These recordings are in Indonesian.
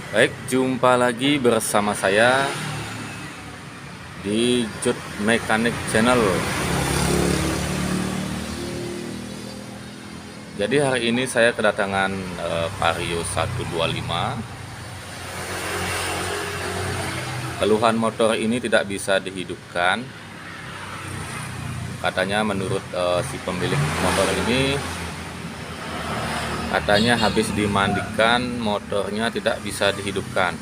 Baik, jumpa lagi bersama saya di Jut Mechanic Channel. Jadi hari ini saya kedatangan Vario 125. Keluhan motor ini tidak bisa dihidupkan. Katanya menurut si pemilik motor ini, katanya habis dimandikan motornya tidak bisa dihidupkan.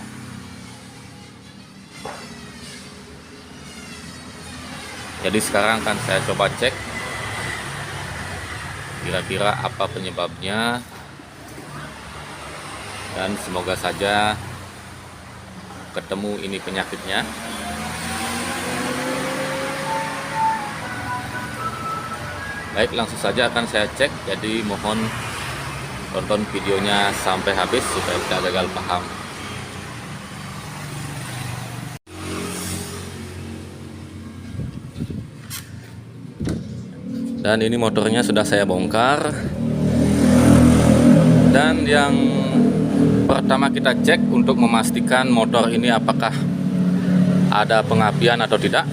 Jadi sekarang akan saya coba cek kira-kira apa penyebabnya, dan semoga saja ketemu ini penyakitnya. Baik, langsung saja akan saya cek. Jadi mohon tonton videonya sampai habis supaya tidak gagal paham. Dan ini motornya sudah saya bongkar. Dan yang pertama kita cek untuk memastikan motor ini apakah ada pengapian atau tidak.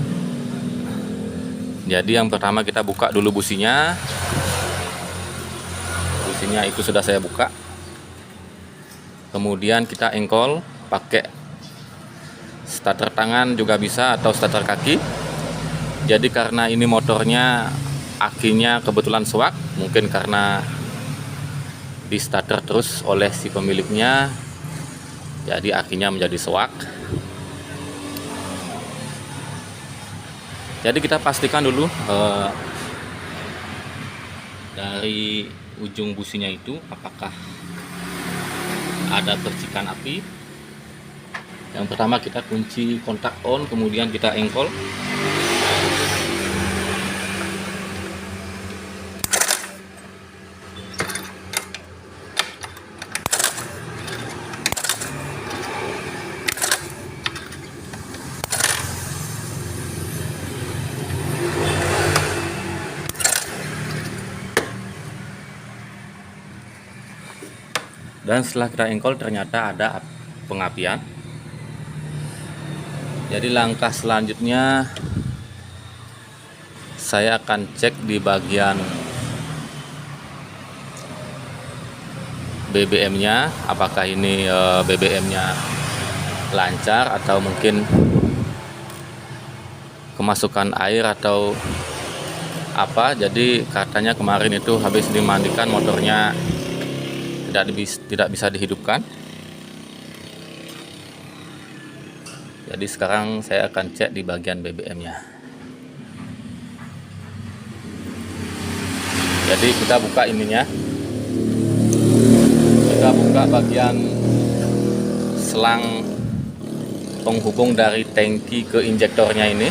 Jadi yang pertama kita buka dulu businya. Businya itu sudah saya buka. Kemudian kita engkol pakai starter tangan juga bisa atau starter kaki. Jadi karena ini motornya akinya kebetulan sewak, mungkin karena di starter terus oleh si pemiliknya, jadi akinya menjadi sewak. Jadi kita pastikan dulu dari ujung businya itu apakah ada percikan api. Yang pertama kita kunci kontak on, kemudian kita engkol. Dan setelah kita engkol ternyata ada pengapian. Jadi langkah selanjutnya saya akan cek di bagian BBM-nya, apakah ini BBM-nya lancar atau mungkin kemasukan air atau apa. Jadi katanya kemarin itu habis dimandikan motornya tidak bisa dihidupkan. Jadi sekarang saya akan cek di bagian BBM-nya. Jadi kita buka ininya. Kita buka bagian selang penghubung dari tangki ke injektornya ini.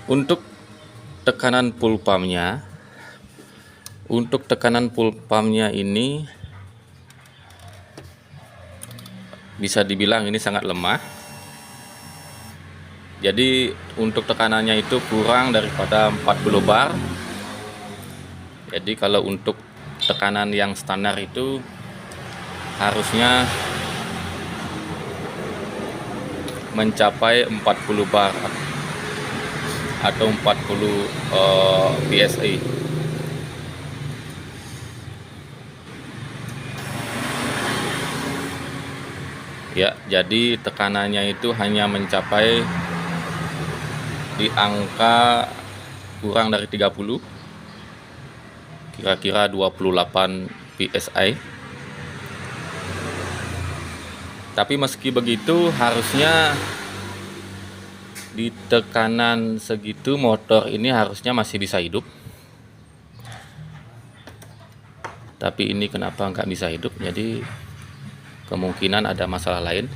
Untuk tekanan full pumpnya, ini bisa dibilang ini sangat lemah. Jadi untuk tekanannya itu kurang daripada 40 bar. Jadi kalau untuk tekanan yang standar itu harusnya mencapai 40 bar atau 40 PSI. Ya, jadi tekanannya itu hanya mencapai di angka kurang dari 30, kira-kira 28 PSI. Tapi meski begitu, harusnya di tekanan segitu motor ini harusnya masih bisa hidup. Tapi ini kenapa nggak bisa hidup? Jadi kemungkinan ada masalah lain.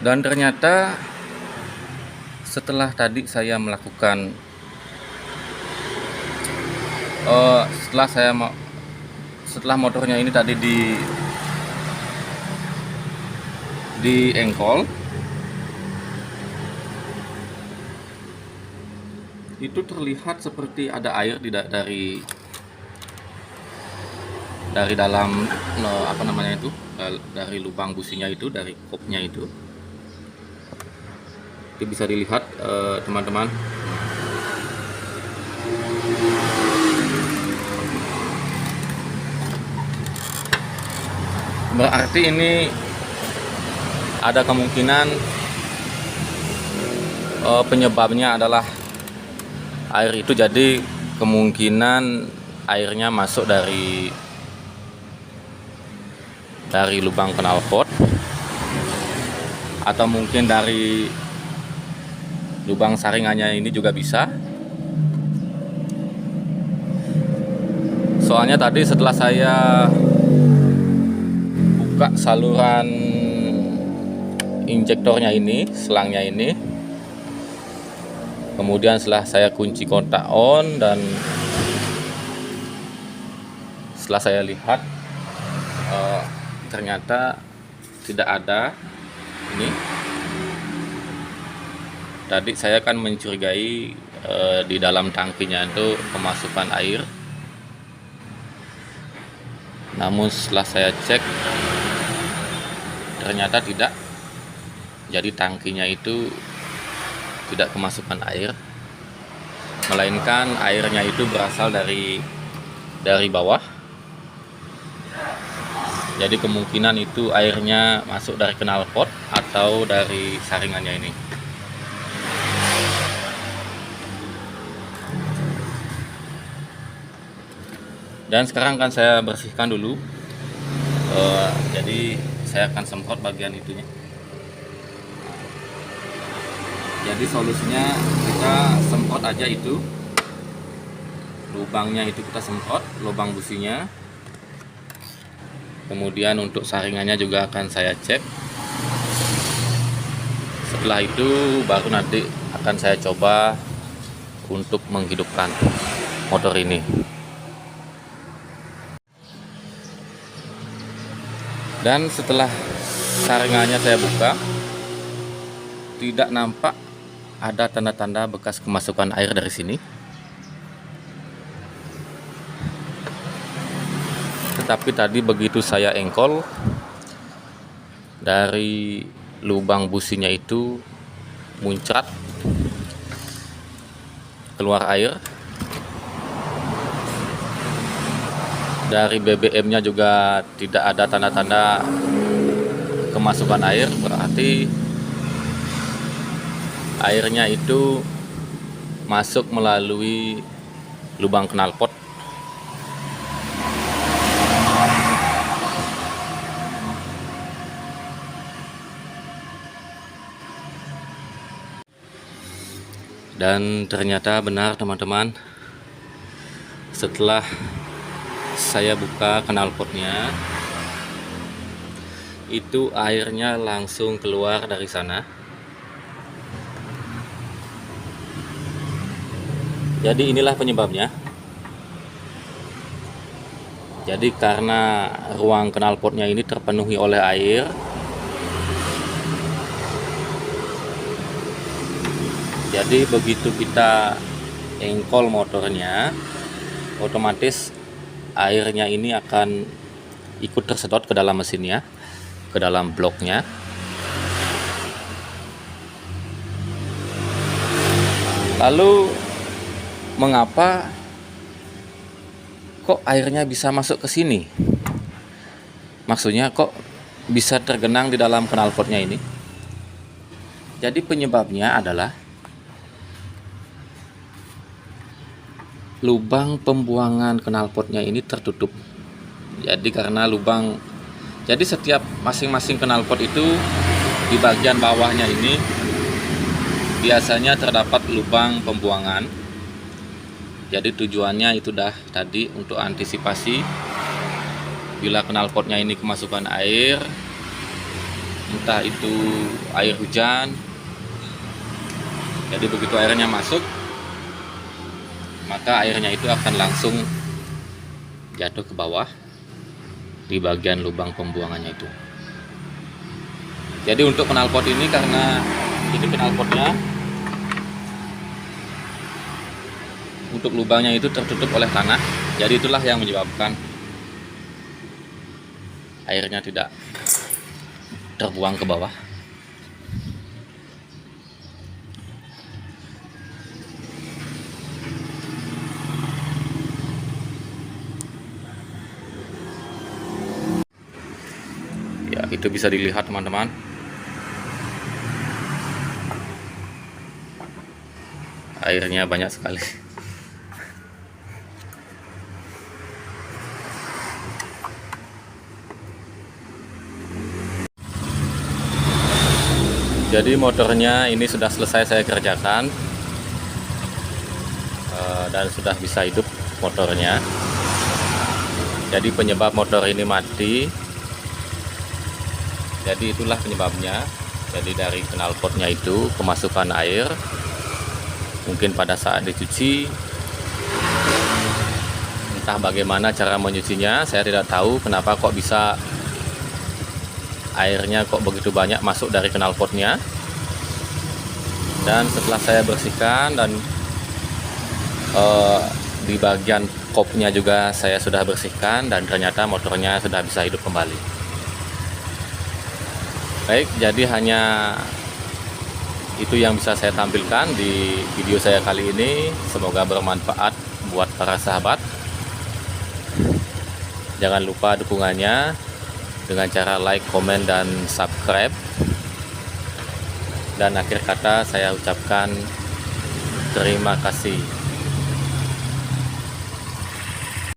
Dan ternyata setelah tadi saya melakukan Setelah motornya ini tadi di engkol, itu terlihat seperti ada air dari dalam apa namanya itu, dari lubang businya itu, dari kopnya itu bisa dilihat teman-teman. Berarti ini ada kemungkinan penyebabnya adalah air itu, jadi kemungkinan airnya masuk dari lubang knalpot, atau mungkin dari lubang saringannya ini juga bisa. Soalnya tadi setelah saya buka saluran injektornya ini, selangnya ini, kemudian setelah saya kunci kontak on, dan setelah saya lihat ternyata tidak ada ini. Tadi saya kan mencurigai di dalam tangkinya itu kemasukan air, namun setelah saya cek ternyata tidak. Jadi tangkinya itu tidak kemasukan air, melainkan airnya itu berasal dari bawah. Jadi kemungkinan itu airnya masuk dari knalpot atau dari saringannya ini. Dan sekarang kan saya bersihkan dulu. Jadi saya akan semprot bagian itunya. Jadi solusinya kita semprot aja itu, lubangnya itu kita semprot, lubang businya. Kemudian untuk saringannya juga akan saya cek. Setelah itu baru nanti akan saya coba untuk menghidupkan motor ini. Dan setelah saringannya saya buka, tidak nampak ada tanda-tanda bekas kemasukan air dari sini. Tetapi tadi begitu saya engkol, dari lubang businya itu muncrat keluar air. Dari BBM-nya juga tidak ada tanda-tanda kemasukan air, berarti airnya itu masuk melalui lubang knalpot. Dan ternyata benar teman-teman, setelah saya buka knalpotnya, itu airnya langsung keluar dari sana. Jadi inilah penyebabnya. Jadi karena ruang knalpotnya ini terpenuhi oleh air, jadi begitu kita engkol motornya, otomatis airnya ini akan ikut tersedot ke dalam mesinnya, ke dalam bloknya. Lalu mengapa kok airnya bisa masuk ke sini? Maksudnya kok bisa tergenang di dalam knalpotnya ini? Jadi penyebabnya adalah lubang pembuangan knalpotnya ini tertutup. Jadi karena jadi setiap masing-masing knalpot itu di bagian bawahnya ini biasanya terdapat lubang pembuangan. Jadi tujuannya itu tadi untuk antisipasi bila knalpotnya ini kemasukan air, entah itu air hujan. Jadi begitu airnya masuk, maka airnya itu akan langsung jatuh ke bawah di bagian lubang pembuangannya itu. Jadi untuk knalpot ini, karena ini knalpotnya untuk lubangnya itu tertutup oleh tanah, jadi itulah yang menyebabkan airnya tidak terbuang ke bawah. Ya, itu bisa dilihat teman-teman. Airnya banyak sekali. Jadi motornya ini sudah selesai saya kerjakan, dan sudah bisa hidup motornya. Jadi penyebab motor ini mati, jadi itulah penyebabnya. Jadi dari knalpotnya itu kemasukan air, mungkin pada saat dicuci, entah bagaimana cara menyucinya, saya tidak tahu kenapa kok bisa airnya kok begitu banyak masuk dari knalpotnya. Dan setelah saya bersihkan dan di bagian kopnya juga saya sudah bersihkan, dan ternyata motornya sudah bisa hidup kembali. Baik, jadi hanya itu yang bisa saya tampilkan di video saya kali ini. Semoga bermanfaat buat para sahabat. Jangan lupa dukungannya dengan cara like, komen, dan subscribe. Dan akhir kata saya ucapkan terima kasih.